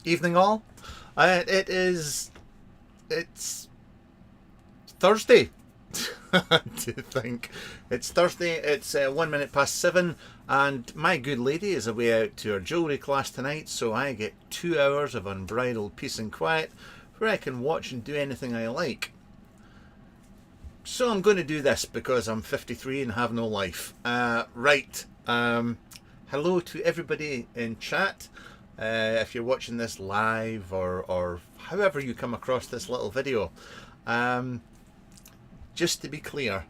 Evening all. It's Thursday. To think it's Thursday. It's 1 minute past 7, and my good lady is away out to her jewellery class tonight, so I get 2 hours of unbridled peace and quiet where I can watch and do anything I like. So I'm going to do this because I'm 53 and have no life. Right. Hello to everybody in chat. If you're watching this live or however you come across this little video, just to be clear,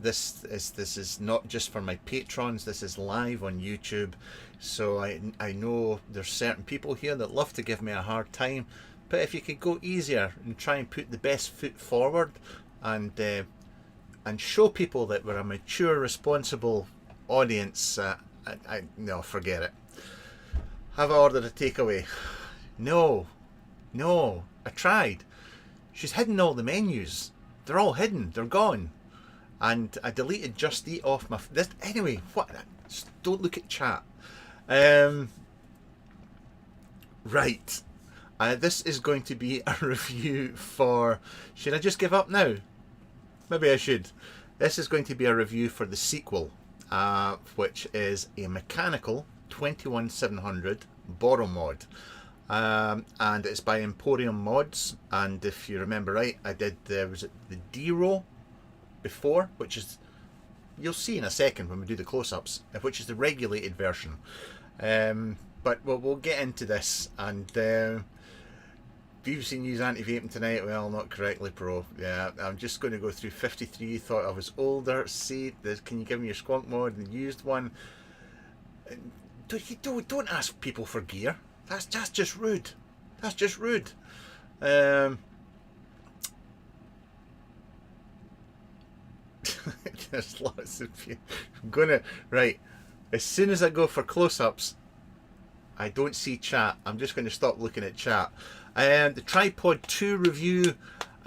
this is not just for my patrons. This is live on YouTube, so I know there's certain people here that love to give me a hard time, but if you could go easier and try and put the best foot forward and show people that we're a mature, responsible audience, no, forget it. Have I ordered a takeaway? No, I tried. She's hidden all the menus. They're all hidden. They're gone. And I deleted Just Eat off my... Anyway, what? Just don't look at chat. Right. This is going to be a review for... Should I just give up now? Maybe I should. This is going to be a review for the sequel, which is a mechanical 21700 Borrow mod, and it's by Emporium Mods. And if you remember right, I did was it the D-Row before, which is, you'll see in a second when we do the close-ups, which is the regulated version. But we'll get into this. And BBC News anti-vaping tonight. Well, not correctly pro. Yeah, I'm just going to go through 53. Thought I was older. See, can you give me your Squonk mod, the used one? Don't ask people for gear. That's just rude. That's just rude. There's lots of people. I'm gonna right. As soon as I go for close-ups, I don't see chat. I'm just going to stop looking at chat. The Tripod 2 review.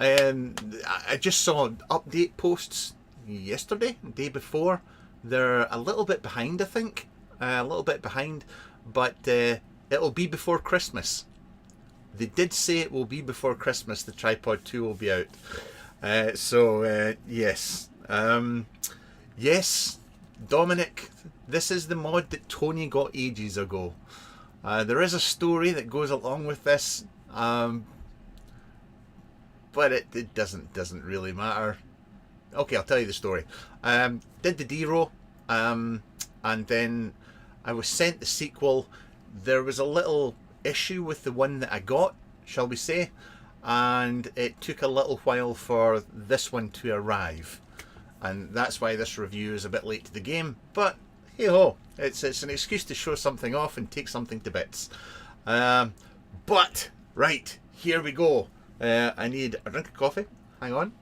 I just saw update posts yesterday, the day before. They're a little bit behind, I think. A little bit behind, but it'll be before Christmas. They did say it will be before Christmas. The Tripod 2 will be out. Yes. Yes, Dominic, this is the mod that Tony got ages ago. There is a story that goes along with this, but it doesn't really matter. Okay, I'll tell you the story. Did the D-Row, and then I was sent the sequel. There was a little issue with the one that I got, shall we say, and it took a little while for this one to arrive, and that's why this review is a bit late to the game. But hey ho, it's an excuse to show something off and take something to bits. But right, here we go. I need a drink of coffee. Hang on.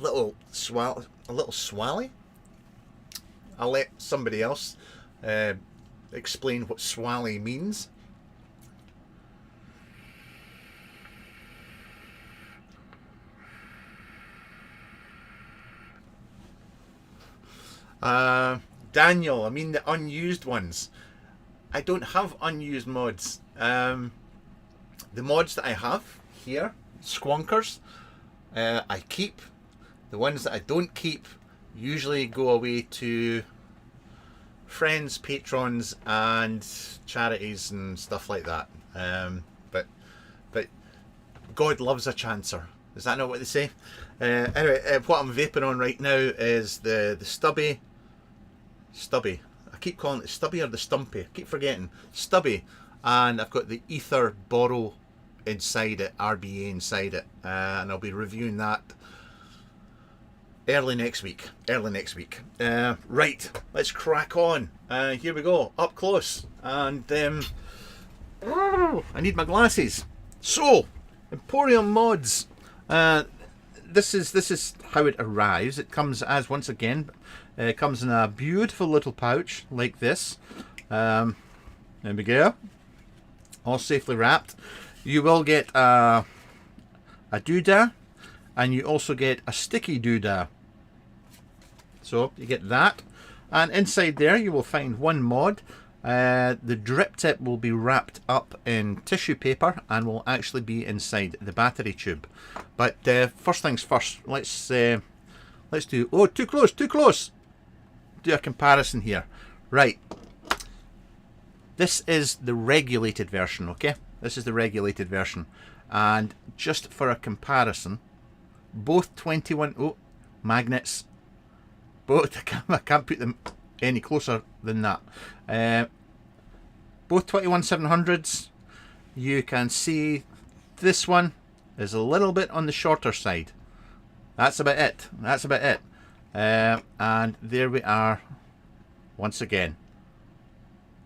a little swally. I'll let somebody else explain what swally means. Daniel, I mean the unused ones. I don't have unused mods. The mods that I have here, Squonkers, I keep. The ones that I don't keep usually go away to friends, patrons, and charities and stuff like that. But God loves a chancer. Is that not what they say? Anyway, what I'm vaping on right now is the Stubby. I keep calling it Stubby or the Stumpy. I keep forgetting. Stubby. And I've got the Ether Borrow inside it, RBA inside it. And I'll be reviewing that early next week. Right, let's crack on. Here we go, up close. And I need my glasses. So, Emporium Mods. This is how it arrives. It comes as, once again, it comes in a beautiful little pouch like this. There we go. All safely wrapped. You will get a doodah, and you also get a sticky doodah. So you get that, and inside there you will find one mod. The drip tip will be wrapped up in tissue paper and will actually be inside the battery tube. But first things first, let's do, oh, too close, do a comparison here. Right, this is the regulated version, okay? This is the regulated version, and just for a comparison, both 21 magnets, both, I can't put them any closer than that. Both 21700s, you can see this one is a little bit on the shorter side. That's about it. And there we are once again.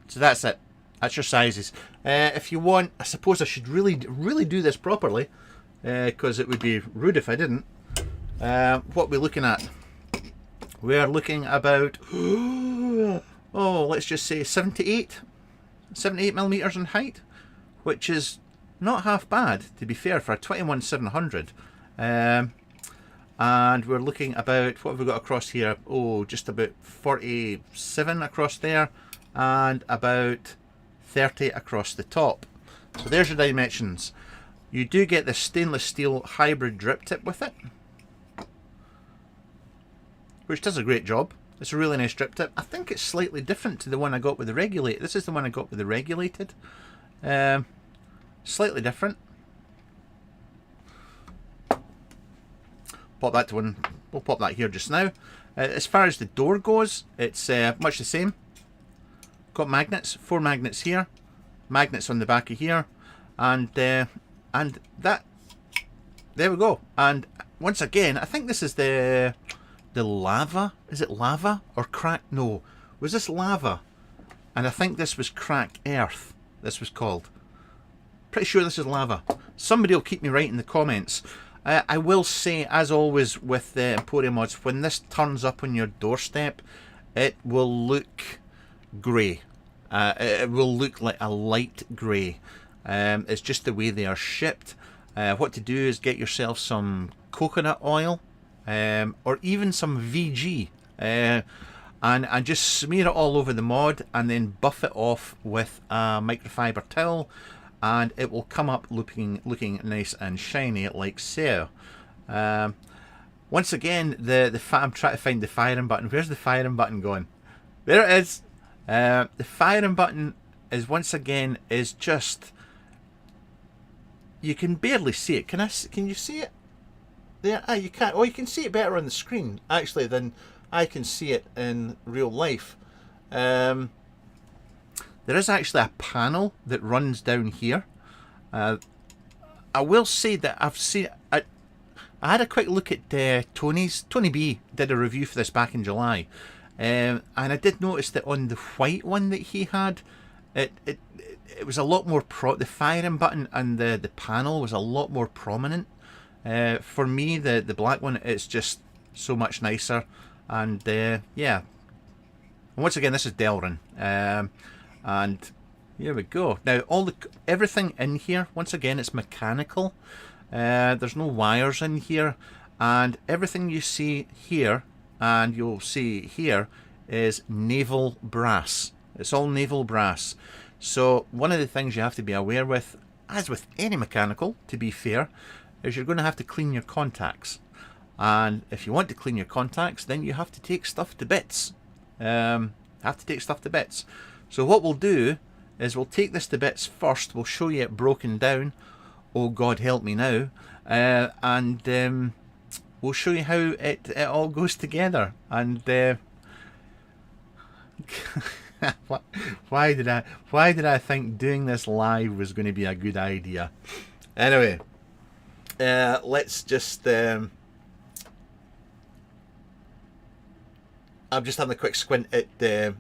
So that's it. That's your sizes. If you want, I suppose I should really do this properly, because it would be rude if I didn't. What we're looking at, we're looking about, oh, let's just say 78 millimeters in height, which is not half bad, to be fair, for a 21700. And we're looking about, what have we got across here? Oh, just about 47 across there, and about 30 across the top. So there's your dimensions. You do get the stainless steel hybrid drip tip with it, which does a great job. It's a really nice drip tip. I think it's slightly different to the one I got with the regulated. This is the one I got with the regulated. Slightly different. Pop that to one. We'll pop that here just now. As far as the door goes, it's much the same. Got magnets, 4 magnets here, magnets on the back of here, and that. There we go. And once again, I think this is the lava. Is it lava or crack? No, was this lava? And I think this was cracked earth. This was called. Pretty sure this is lava. Somebody will keep me right in the comments. I will say, as always with the Emporium mods, when this turns up on your doorstep, it will look grey. It will look like a light grey. It's just the way they are shipped. What to do is get yourself some coconut oil, or even some VG, and just smear it all over the mod, and then buff it off with a microfiber towel, and it will come up looking nice and shiny like so. Once again, I'm trying to find the firing button. Where's the firing button gone? There it is. The firing button is, once again, is just, you can barely see it. Can you see it? There, you can't. Oh, you can see it better on the screen actually than I can see it in real life. There is actually a panel that runs down here. I will say that I've seen. I had a quick look at Tony B did a review for this back in July, and I did notice that on the white one that he had, it was a lot more the firing button and the panel was a lot more prominent. For me, the black one, it's just so much nicer. And yeah, and once again, this is Delrin, and here we go. Now everything in here, once again, it's mechanical. There's no wires in here, and everything you see here and you'll see here is naval brass. It's all naval brass. So one of the things you have to be aware with, as with any mechanical, to be fair, is you're going to have to clean your contacts. And if you want to clean your contacts, then you have to take stuff to bits. So what we'll do is we'll take this to bits first. We'll show you it broken down. Oh God help me now. And we'll show you how it all goes together. And why did I think doing this live was going to be a good idea? Anyway, let's just I'm just having a quick squint at the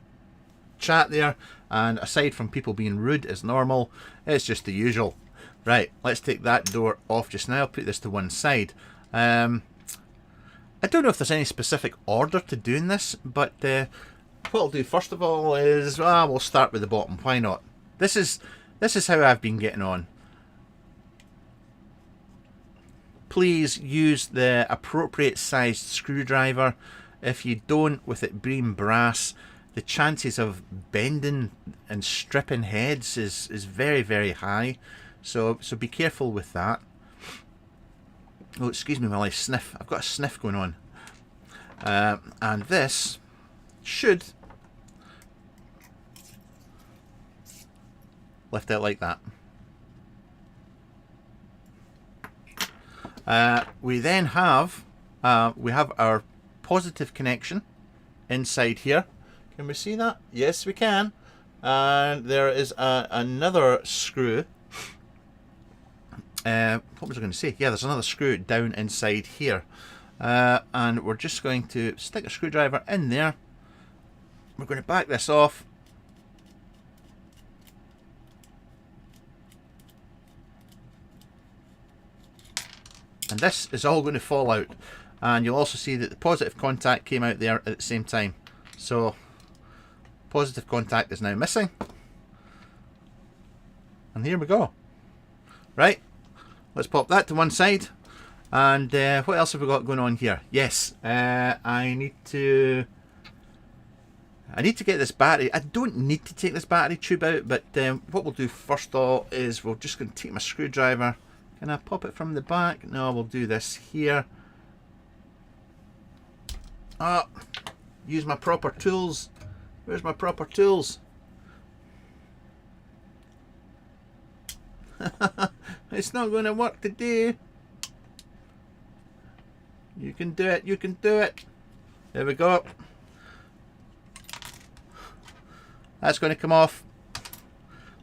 chat there, and aside from people being rude as normal, it's just the usual. Right, let's take that door off just now. I'll put this to one side. I don't know if there's any specific order to doing this, but what I'll do first of all is we'll start with the bottom. Why not? This is how I've been getting on. Please use the appropriate sized screwdriver. If you don't, with it being brass, the chances of bending and stripping heads is very, very high. So be careful with that. Oh, excuse me while I sniff. I've got a sniff going on. And this should lift out like that. We then have our positive connection inside here. Can we see that? Yes, we can. And there is another screw. What was I going to say? Yeah, there's another screw down inside here. And we're just going to stick a screwdriver in there. We're going to back this off. And this is all going to fall out. And you'll also see that the positive contact came out there at the same time. So, positive contact is now missing. And here we go. Right, let's pop that to one side. And what else have we got going on here? Yes, I need to get this battery. I don't need to take this battery tube out, but what we'll do first of all is we're just going to take my screwdriver. Can I pop it from the back? No, we'll do this here. Use my proper tools. Where's my proper tools? It's not going to work today. You can do it. You can do it. There we go. That's going to come off.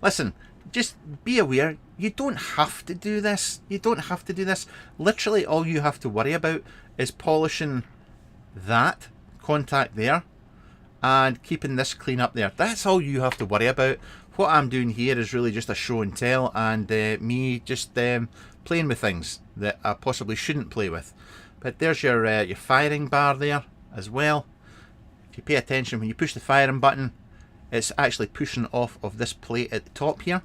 Listen, just be aware. You don't have to do this. You don't have to do this. Literally all you have to worry about is polishing that contact there and keeping this clean up there. That's all you have to worry about. What I'm doing here is really just a show and tell, and me just playing with things that I possibly shouldn't play with. But there's your firing bar there as well. If you pay attention, when you push the firing button, it's actually pushing off of this plate at the top here.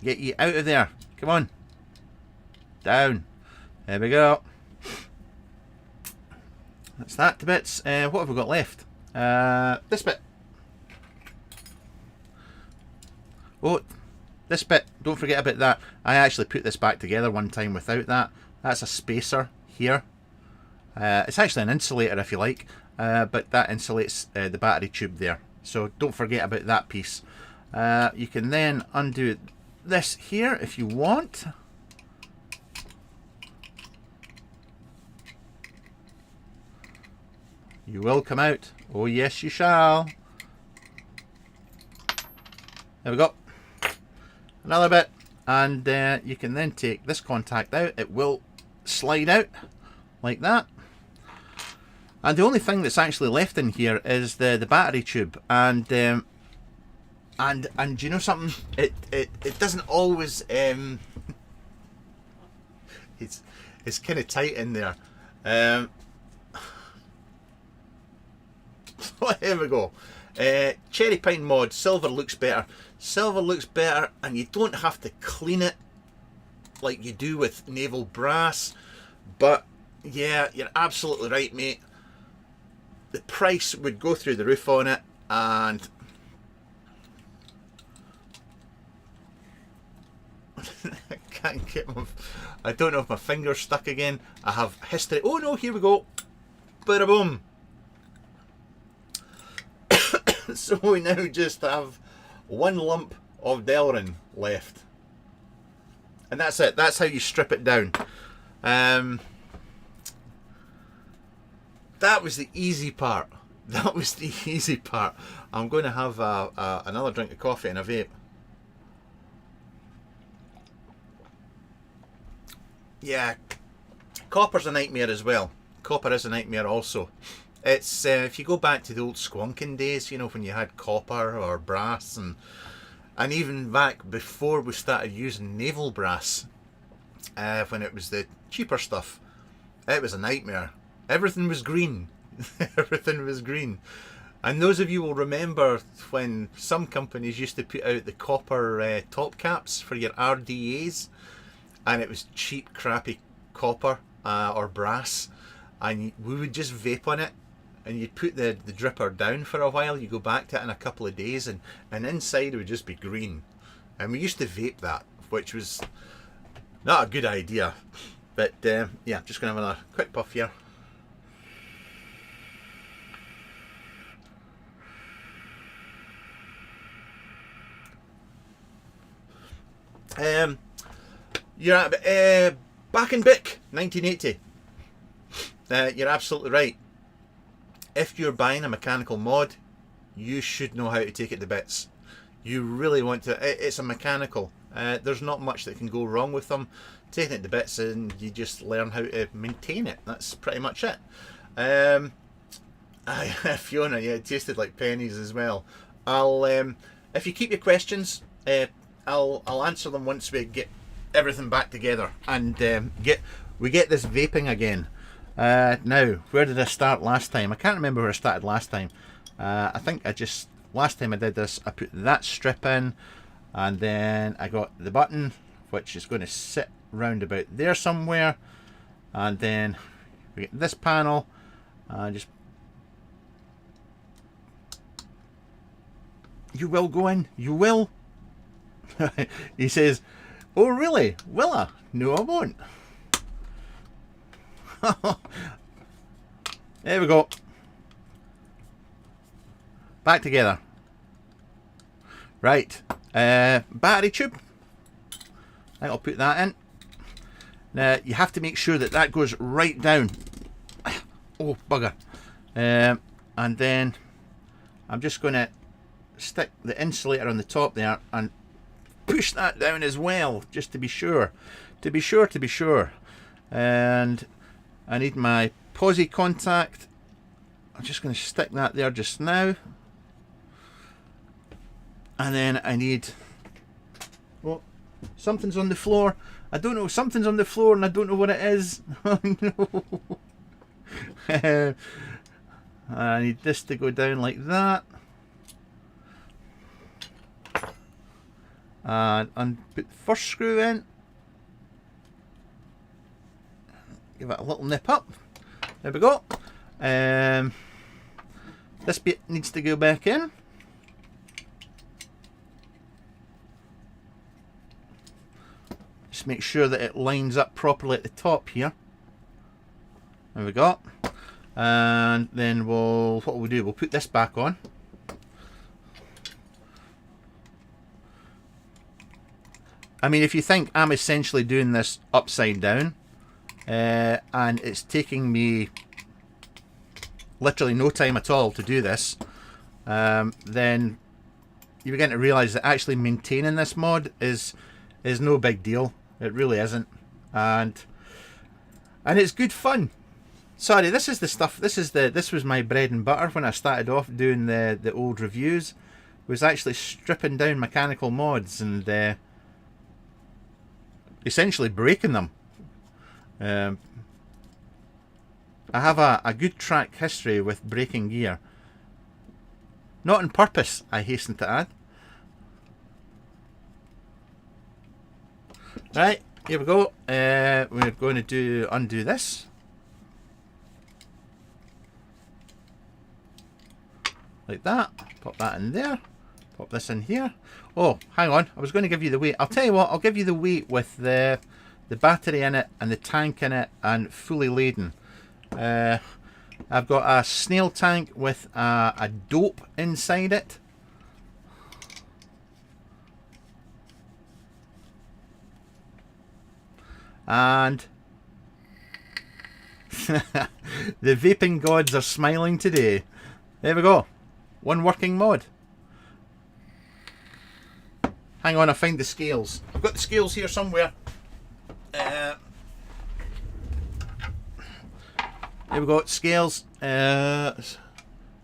Get you out of there. Come on. Down. There we go. That's that to bits. What have we got left? This bit. Oh, this bit. Don't forget about that. I actually put this back together one time without that. That's a spacer here. It's actually an insulator if you like, but that insulates the battery tube there. So don't forget about that piece. You can then undo this here if you want. You will come out. Oh yes you shall. There we go. Another bit. And you can then take this contact out. It will slide out like that. And the only thing that's actually left in here is the battery tube. And you know something? It doesn't always it's kind of tight in there. So here we go. Cherry Pine mod, silver looks better. Silver looks better, and you don't have to clean it like you do with naval brass. But yeah, you're absolutely right, mate. The price would go through the roof on it, and I can't get my... I don't know if my finger's stuck again. I have history. Oh no, here we go. Bada boom. So we now just have one lump of Delrin left. And that's it. That's how you strip it down. That was the easy part. That was the easy part. I'm going to have another drink of coffee and a vape. Yeah, copper's a nightmare as well. Copper is a nightmare also. It's if you go back to the old squonking days, you know, when you had copper or brass, and even back before we started using naval brass, when it was the cheaper stuff, it was a nightmare. Everything was green. Everything was green. And those of you will remember when some companies used to put out the copper top caps for your RDAs, and it was cheap, crappy copper or brass, and we would just vape on it, and you'd put the dripper down for a while, you go back to it in a couple of days, and inside it would just be green. And we used to vape that, which was not a good idea. But yeah, just going to have a quick puff here. You're at Back in Bic, 1980. You're absolutely right. If you're buying a mechanical mod, you should know how to take it to bits. You really want to. It's a mechanical. There's not much that can go wrong with them. Taking it to bits, and you just learn how to maintain it. That's pretty much it. Fiona, yeah, it tasted like pennies as well. I'll if you keep your questions, I'll answer them once we get everything back together and we get this vaping again. Now, where did I start last time? I can't remember where I started last time. I think last time I did this, I put that strip in, and then I got the button, which is going to sit round about there somewhere, and then we get this panel, and just... You will go in? You will? He says, oh really? Will I? No, I won't. There we go. Back together. Right. Battery tube. I think I'll put that in. Now you have to make sure that that goes right down. Oh bugger. And then I'm just going to stick the insulator on the top there and push that down as well, just to be sure. To be sure. And I need my posi contact. I'm just going to stick that there just now. And then I need... Oh, something's on the floor. I don't know, something's on the floor and I don't know what it is. Oh no. I need this to go down like that. And put the first screw in. Give it a little nip up. There we go. This bit needs to go back in. Just make sure that it lines up properly at the top here. There we go. And then what we'll do, we'll put this back on. I mean, if you think I'm essentially doing this upside down, and it's taking me literally no time at all to do this, then you begin to realise that actually maintaining this mod is no big deal. It really isn't, and it's good fun. Sorry, this is the stuff. This was my bread and butter when I started off doing the old reviews. Was actually stripping down mechanical mods and essentially breaking them. I have a good track history with breaking gear. Not on purpose, I hasten to add. Right, here we go. We're going to undo this. Like that. Pop that in there. Pop this in here. Oh, hang on. I was going to give you the weight. I'll tell you what. I'll give you the weight with the battery in it and the tank in it and fully laden. I've got a snail tank with a dope inside it. And the vaping gods are smiling today. There we go. One working mod. Hang on, I find the scales. I've got the scales here somewhere. There we go, scales. No,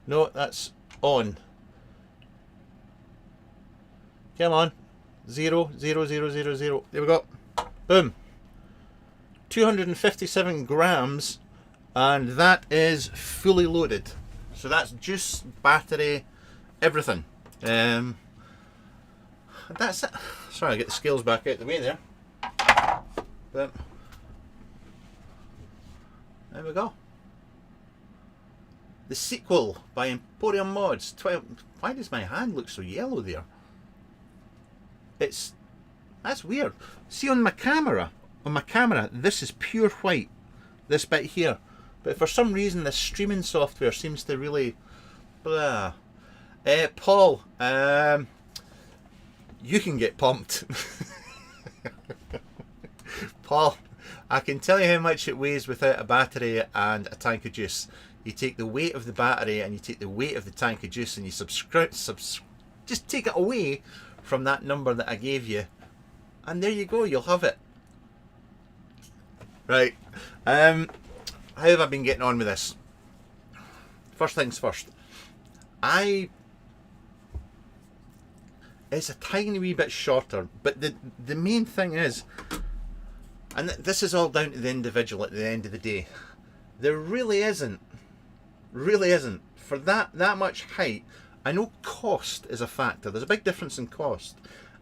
that's on. Come on. 0, 0, 0, 0, 0. There we go. Boom. 257 grams, and that is fully loaded. So that's juice, battery, everything. That's it. Sorry, I get the scales back out the way there. But there we go. The sequel by Emporium Mods. Why does my hand look so yellow there? That's weird. See on my camera, this is pure white. This bit here. But for some reason this streaming software seems to really blah. Paul, you can get pumped. Paul, I can tell you how much it weighs without a battery and a tank of juice. You take the weight of the battery and you take the weight of the tank of juice and you just take it away from that number that I gave you, and there you go, you'll have it. Right, how have I been getting on with this? First things first, it's a tiny wee bit shorter, but the main thing is, and this is all down to the individual at the end of the day, there really isn't for that much height. I know cost is a factor, there's a big difference in cost,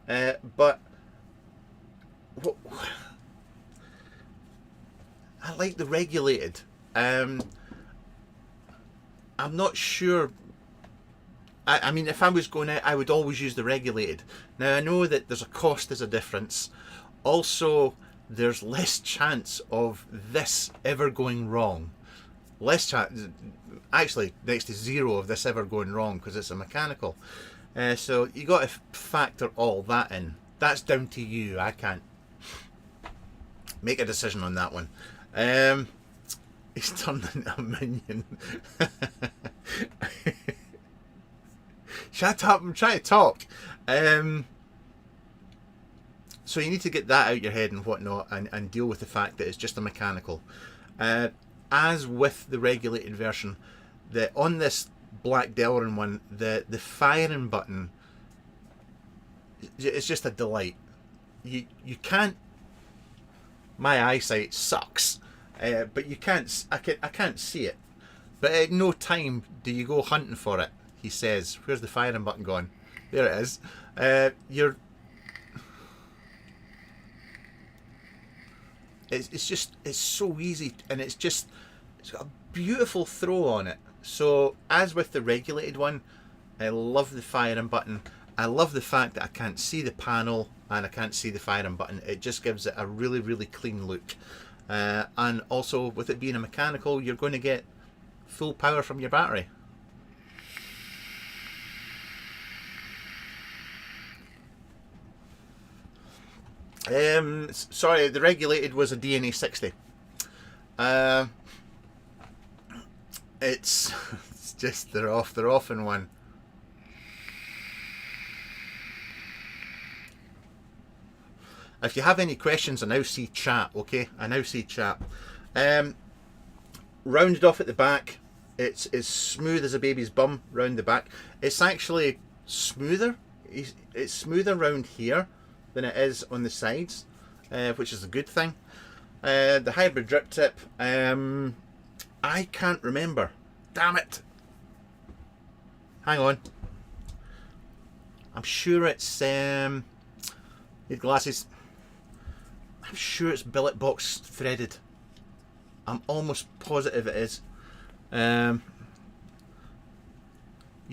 but I like the regulated. I'm not sure. I mean, if I was going out, I would always use the regulated. Now, I know that there's a cost as a difference. Also, there's less chance of this ever going wrong. Less chance, actually, next to zero of this ever going wrong because it's a mechanical. So you got to factor all that in. That's down to you. I can't make a decision on that one. He's turned into a minion. Shut up, I'm trying to talk. So you need to get that out your head and whatnot, and deal with the fact that it's just a mechanical. As with the regulated version, on this Black Delrin one, the firing button, it's just a delight. You can't. My eyesight sucks, but you can't. I can't see it. But at no time do you go hunting for it. He says, "Where's the firing button gone?" There it is. It's so easy, and it's got a beautiful throw on it. So as with the regulated one, I love the firing button. I love the fact that I can't see the panel and I can't see the firing button. It just gives it a really, really clean look. And also, with it being a mechanical, you're going to get full power from your battery. Sorry, the regulated was a DNA 60. It's just they're off in one. If you have any questions, I now see chat. Okay, I now see chat. Rounded off at the back, it's as smooth as a baby's bum round the back. It's actually smoother. It's smoother round here than it is on the sides, which is a good thing. The hybrid drip tip. I can't remember. Damn it. Hang on. I'm sure it's these glasses. I'm sure it's billet box threaded. I'm almost positive it is. You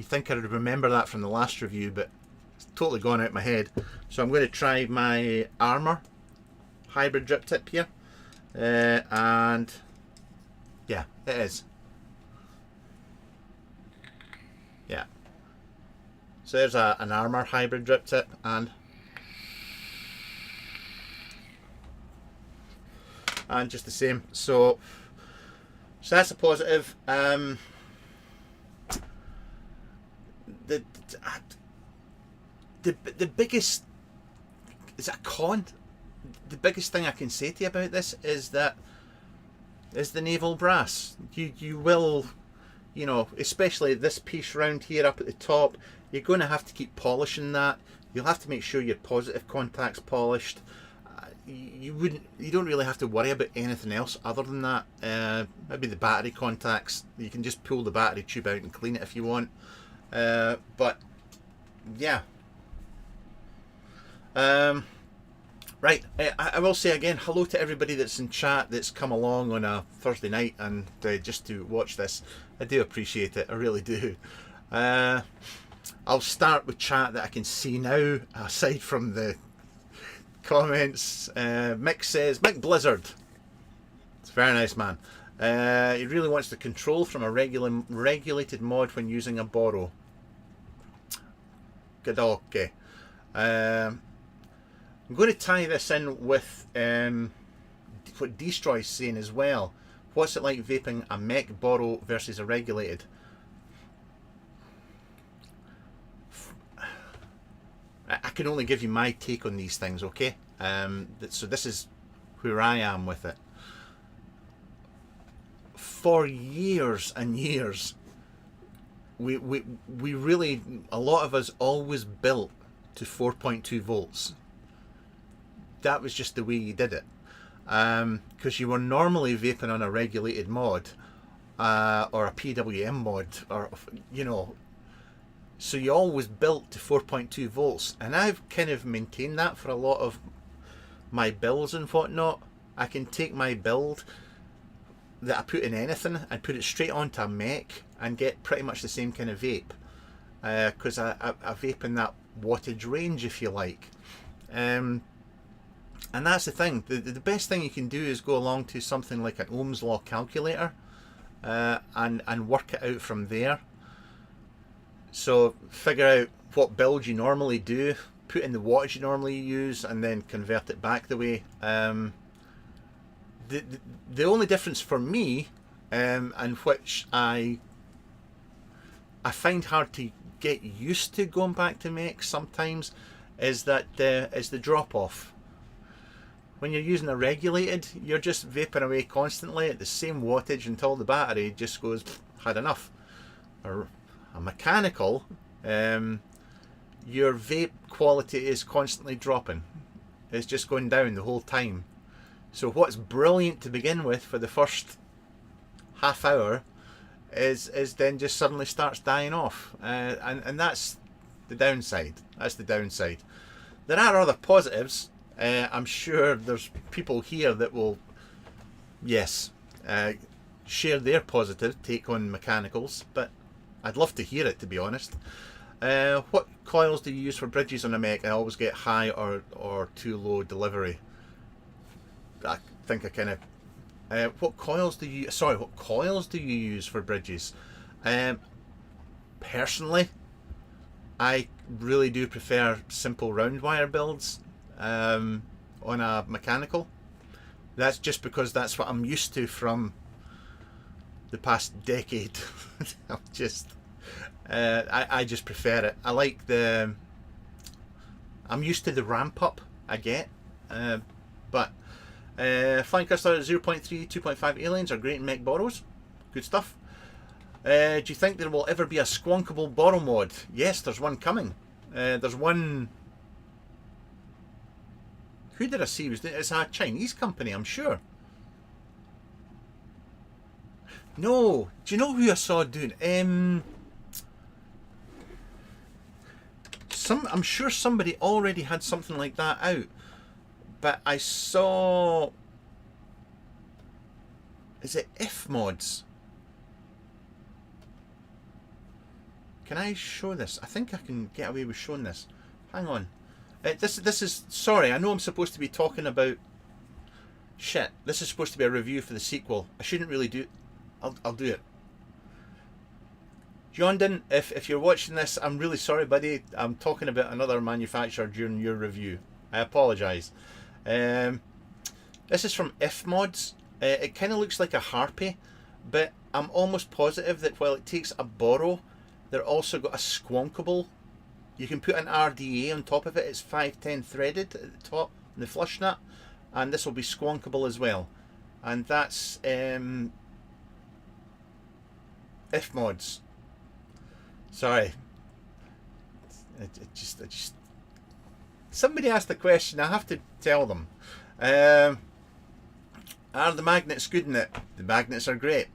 think I would remember that from the last review, but it's totally gone out of my head. So I'm going to try my Armour hybrid drip tip here, and yeah, it is. Yeah. So there's an Armour hybrid drip tip, and just the same. So that's a positive. The biggest, is it a con? The biggest thing I can say to you about this is that is the naval brass. You will, you know, especially this piece round here up at the top, you're going to have to keep polishing that. You'll have to make sure your positive contact's polished. You don't really have to worry about anything else other than that. Maybe the battery contacts, you can just pull the battery tube out and clean it if you want. But yeah. Right, I will say again, hello to everybody that's in chat that's come along on a Thursday night and just to watch this. I do appreciate it, I really do. I'll start with chat that I can see now, aside from the comments. Mick says, Mick Blizzard, it's a very nice man. He really wants the control from a regulated mod when using a borrow. Good, okay. I'm going to tie this in with what Destroy's saying as well. What's it like vaping a mech borrow versus a regulated? I can only give you my take on these things, okay? So this is where I am with it. For years and years, we really, a lot of us always built to 4.2 volts. That was just the way you did it, because you were normally vaping on a regulated mod or a PWM mod, or you know, so you always built to 4.2 volts, and I've kind of maintained that for a lot of my builds and whatnot. I can take my build that I put in anything and put it straight onto a mech and get pretty much the same kind of vape, because I vape in that wattage range, if you like. And that's the thing. The best thing you can do is go along to something like an Ohm's Law calculator and work it out from there. So figure out what build you normally do, put in the wattage you normally use, and then convert it back the way. The only difference for me, and which I find hard to get used to going back to mech sometimes, is that is the drop off. When you're using a regulated, you're just vaping away constantly at the same wattage until the battery just goes, had enough. Or a mechanical, your vape quality is constantly dropping. It's just going down the whole time. So what's brilliant to begin with for the first half hour is then just suddenly starts dying off. And that's the downside. That's the downside. There are other positives. I'm sure there's people here that will, yes, share their positive take on mechanicals, but I'd love to hear it, to be honest. What coils do you use for bridges on a mech? I always get high or too low delivery. I think I kind of... what coils do you use for bridges? Personally, I really do prefer simple round wire builds on a mechanical. That's just because that's what I'm used to from the past decade. I'm just I just prefer it. I like I'm used to the ramp up I get, but Flying Crystal 0.3 2.5 aliens are great in mech borrows. Good stuff. Do you think there will ever be a squonkable borrow mod? Yes, there's one coming. There's one. Who did I see? It's a Chinese company, I'm sure. No, do you know who I saw doing? I'm sure somebody already had something like that out, but I saw. Is it If Mods? Can I show this? I think I can get away with showing this. Hang on. This is, sorry. I know I'm supposed to be talking about. Shit. This is supposed to be a review for the sequel. I shouldn't really do. I'll do it. Jondon, if you're watching this, I'm really sorry, buddy. I'm talking about another manufacturer during your review. I apologise. This is from If Mods. It kind of looks like a Harpy, but I'm almost positive that while it takes a Boro, they're also got a Squonkable. You can put an RDA on top of it. It's 510 threaded at the top, the flush nut, and this will be Squonkable as well. And that's If Mods. Sorry. I just somebody asked the question. I have to tell them. Are the magnets good in it? The magnets are great.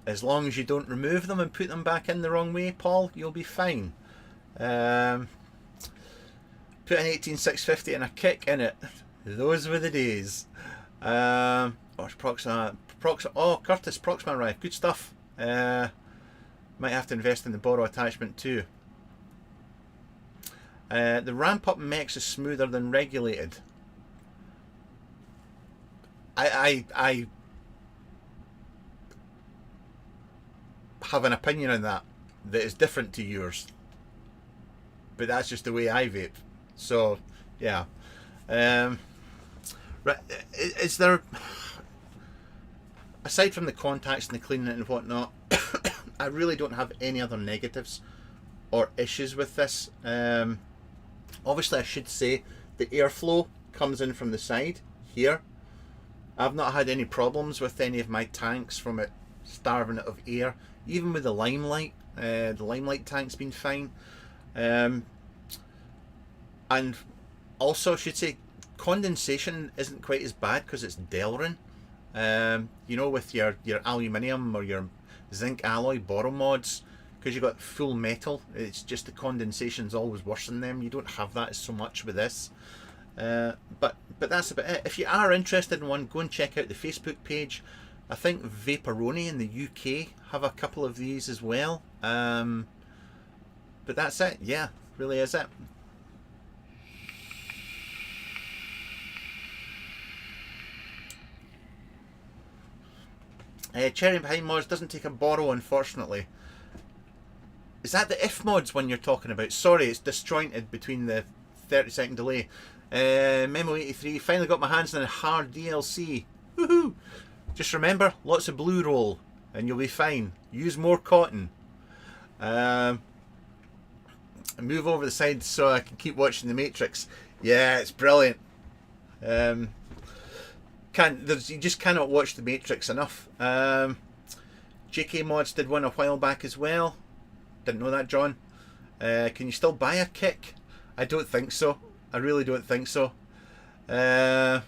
As long as you don't remove them and put them back in the wrong way, Paul, you'll be fine. Put an 18650 and a kick in it. Those were the days. Oh, Proxima. Oh, Curtis, Proxima arrived. Good stuff. Might have to invest in the Boro attachment too. The ramp up mechs is smoother than regulated. I have an opinion on that is different to yours, but that's just the way I vape. So yeah. Right, is there, aside from the contacts and the cleaning it and whatnot, I really don't have any other negatives or issues with this. Obviously I should say the airflow comes in from the side here. I've not had any problems with any of my tanks from it starving it of air. Even with the Limelight tank's been fine. And also I should say condensation isn't quite as bad because it's Delrin. You know, with your aluminium or your zinc alloy Boro mods, because you've got full metal, it's just the condensation's always worse than them. You don't have that so much with this. But that's about it. If you are interested in one, go and check out the Facebook page. I think Vaporoni in the UK have a couple of these as well. But that's it. Yeah, really is it. Cherry Behind Mods doesn't take a Boro, unfortunately. Is that the If Mods one you're talking about? Sorry, it's disjointed between the 30-second delay. Memo 83, finally got my hands on a hard DLC. Woohoo! Just remember, lots of blue roll and you'll be fine. Use more cotton. Move over the side so I can keep watching The Matrix. Yeah, it's brilliant. You just cannot watch The Matrix enough. JK Mods did one a while back as well. Didn't know that, John. Can you still buy a kick? I don't think so. I really don't think so. Did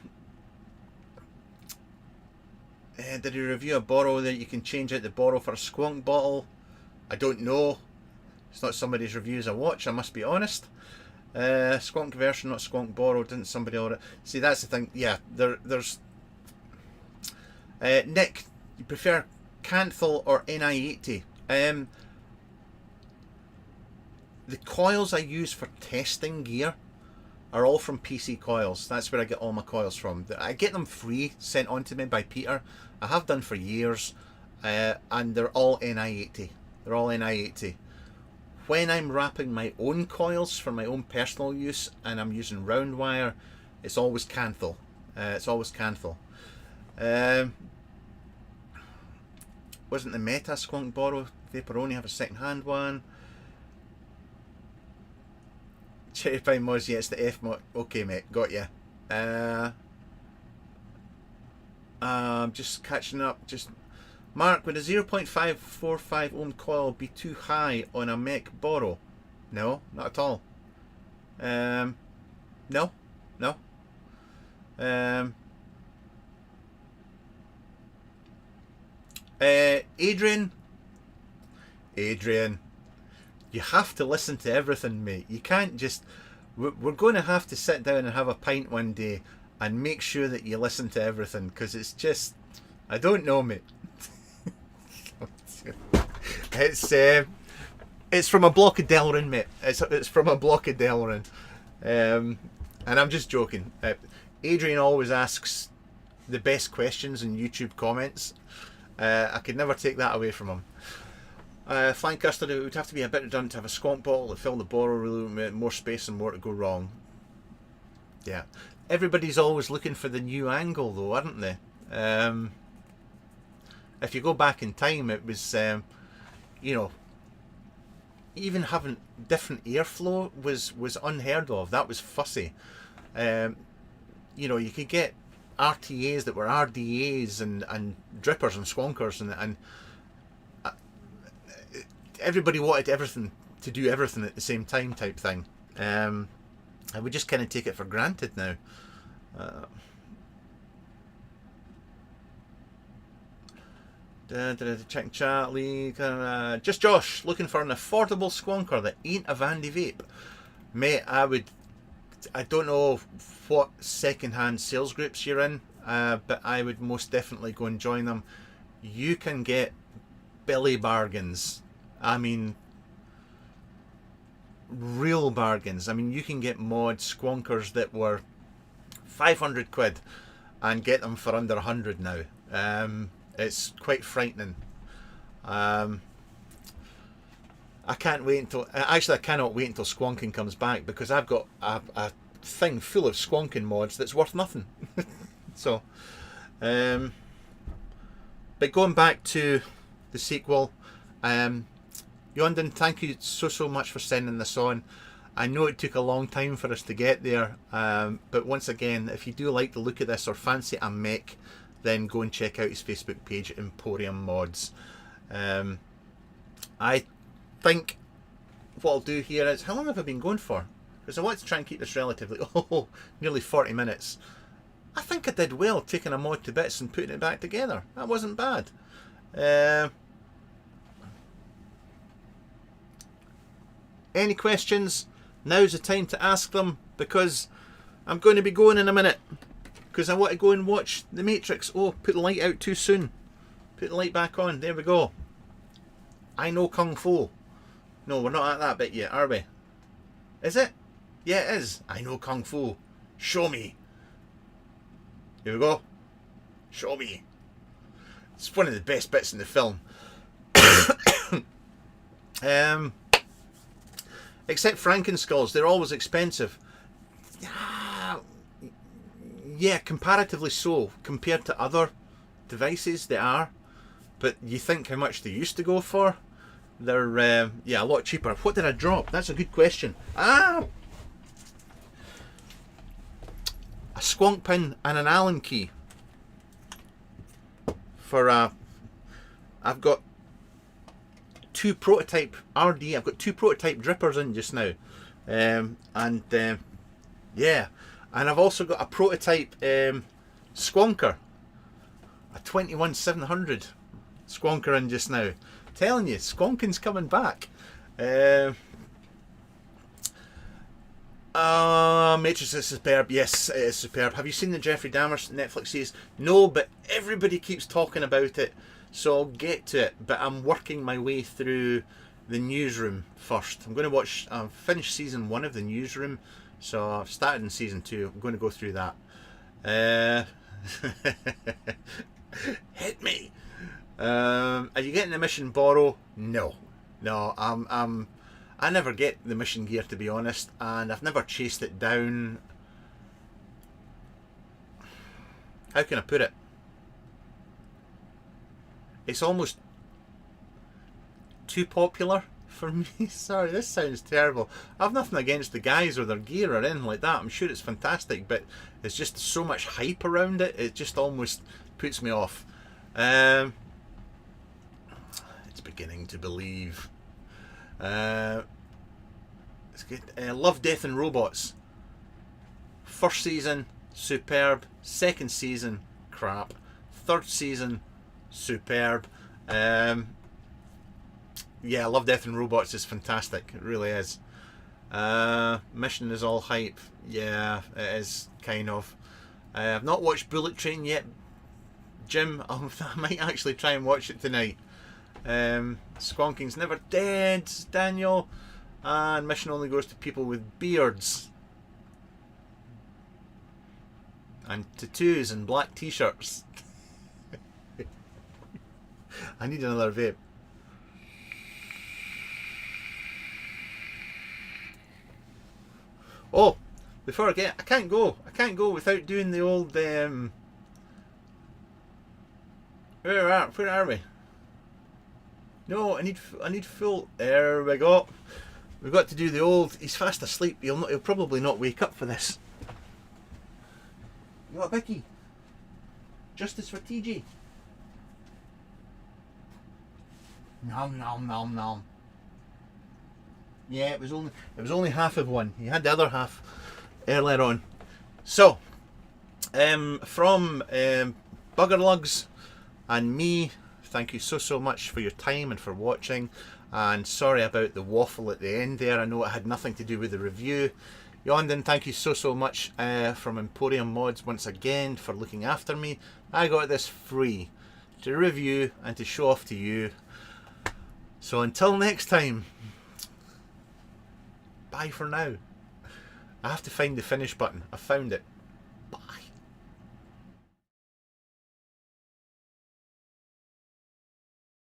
you review a Boro that you can change out the Boro for a Squonk bottle? I don't know. It's not somebody's reviews I watch, I must be honest. Squonk version, not Squonk Boro. Didn't somebody order? See, that's the thing. Yeah, there's... Nick, you prefer Kanthal or NI80? The coils I use for testing gear are all from PC Coils. That's where I get all my coils from. I get them free, sent on to me by Peter. I have done for years, and they're all NI80. They're all NI80. When I'm wrapping my own coils for my own personal use and I'm using round wire, it's always Kanthal. It's always Kanthal. Wasn't the Meta Squonk Boro Vaporoni have a second hand one? Cherry Pine Mods, yeah, it's the F mod. Okay, mate, got ya. Just catching up. Just Mark, would a 0.545 ohm coil be too high on a mech Boro? No, not at all. No. Adrian, you have to listen to everything, mate. You can't just. We're going to have to sit down and have a pint one day and make sure that you listen to everything, because it's just. I don't know, mate. It's from a block of Delrin, mate. It's from a block of Delrin. And I'm just joking. Adrian always asks the best questions in YouTube comments. I could never take that away from him. Flying custard, it would have to be a bit redundant to have a squonk bottle that fill the borrow room, more space and more to go wrong. Yeah. Everybody's always looking for the new angle though, aren't they? If you go back in time, it was, you know, even having different airflow was unheard of. That was fussy. You know, you could get RTAs that were RDAs and drippers and squonkers and everybody wanted everything to do everything at the same time type thing. And we just kind of take it for granted now. Check chat, Lee. Just Josh, looking for an affordable squonker that ain't a Vandy vape. Mate, I don't know what second-hand sales groups you're in, but I would most definitely go and join them. You can get belly bargains. I mean, real bargains. I mean, you can get mod squonkers that were 500 quid and get them for under 100 now. It's quite frightening. I can't wait until... Actually, I cannot wait until squonking comes back, because I've got a thing full of squonking mods that's worth nothing. So, but going back to the sequel, Yondon, thank you so much for sending this on. I know it took a long time for us to get there, but once again, if you do like the look of this or fancy a mech, then go and check out his Facebook page, Emporium Mods. I think what I'll do here is, how long have I been going for? Because I want to try and keep this relatively, nearly 40 minutes. I think I did well taking a mod to bits and putting it back together. That wasn't bad. Any questions? Now's the time to ask them, because I'm going to be going in a minute. Because I want to go and watch The Matrix. Oh, put the light out too soon. Put the light back on. There we go. I know Kung Fu. No, we're not at that bit yet, are we? Is it? Yeah, it is. I know Kung Fu. Show me. Here we go. Show me. It's one of the best bits in the film. Except Frankenskulls. They're always expensive. Yeah, comparatively so. Compared to other devices, they are. But you think how much they used to go for? They're, yeah, a lot cheaper. What did I drop? That's a good question. A squonk pin and an Allen key. For, I've got two prototype RD. I've got two prototype drippers in just now. Yeah. And I've also got a prototype squonker, a 21700 squonker in just now. Telling you, squonking's coming back. Matrix is superb. Yes, it is superb. Have you seen the Jeffrey Dahmer Netflix series? No, but everybody keeps talking about it, so I'll get to it. But I'm working my way through the Newsroom first. I'm going to watch, finish season 1 of the Newsroom. So I've started in season 2. I'm going to go through that. Hit me. Are you getting the mission borrow? No. I never get the mission gear, to be honest, and I've never chased it down. How can I put it? It's almost too popular for me. Sorry, this sounds terrible. I've nothing against the guys or their gear or anything like that. I'm sure it's fantastic, but there's just so much hype around it. It just almost puts me off. It's beginning to believe. It's good. Love, Death and Robots. First season, superb. Second season, crap. Third season, superb. Yeah, Love, Death and Robots is fantastic. It really is. Mission is all hype. Yeah, it is kind of. I've not watched Bullet Train yet, Jim. I might actually try and watch it tonight. Squonking's Never Dead, Daniel. And Mission only goes to people with beards. And tattoos and black t-shirts. I need another vape. Oh, before I get, I can't go without doing the old. Where are we? No, I need full. There we go. We've got to do the old. He's fast asleep. He'll probably not wake up for this. You got Vicky? Justice for TG. Nom nom nom nom. Yeah, it was only half of one. He had the other half earlier on. So, from Buggerlugs and me, thank you so much for your time and for watching. And sorry about the waffle at the end there. I know it had nothing to do with the review. Yondon, thank you so much from Emporium Mods once again for looking after me. I got this free to review and to show off to you. So until next time, bye for now. I have to find the finish button. I found it.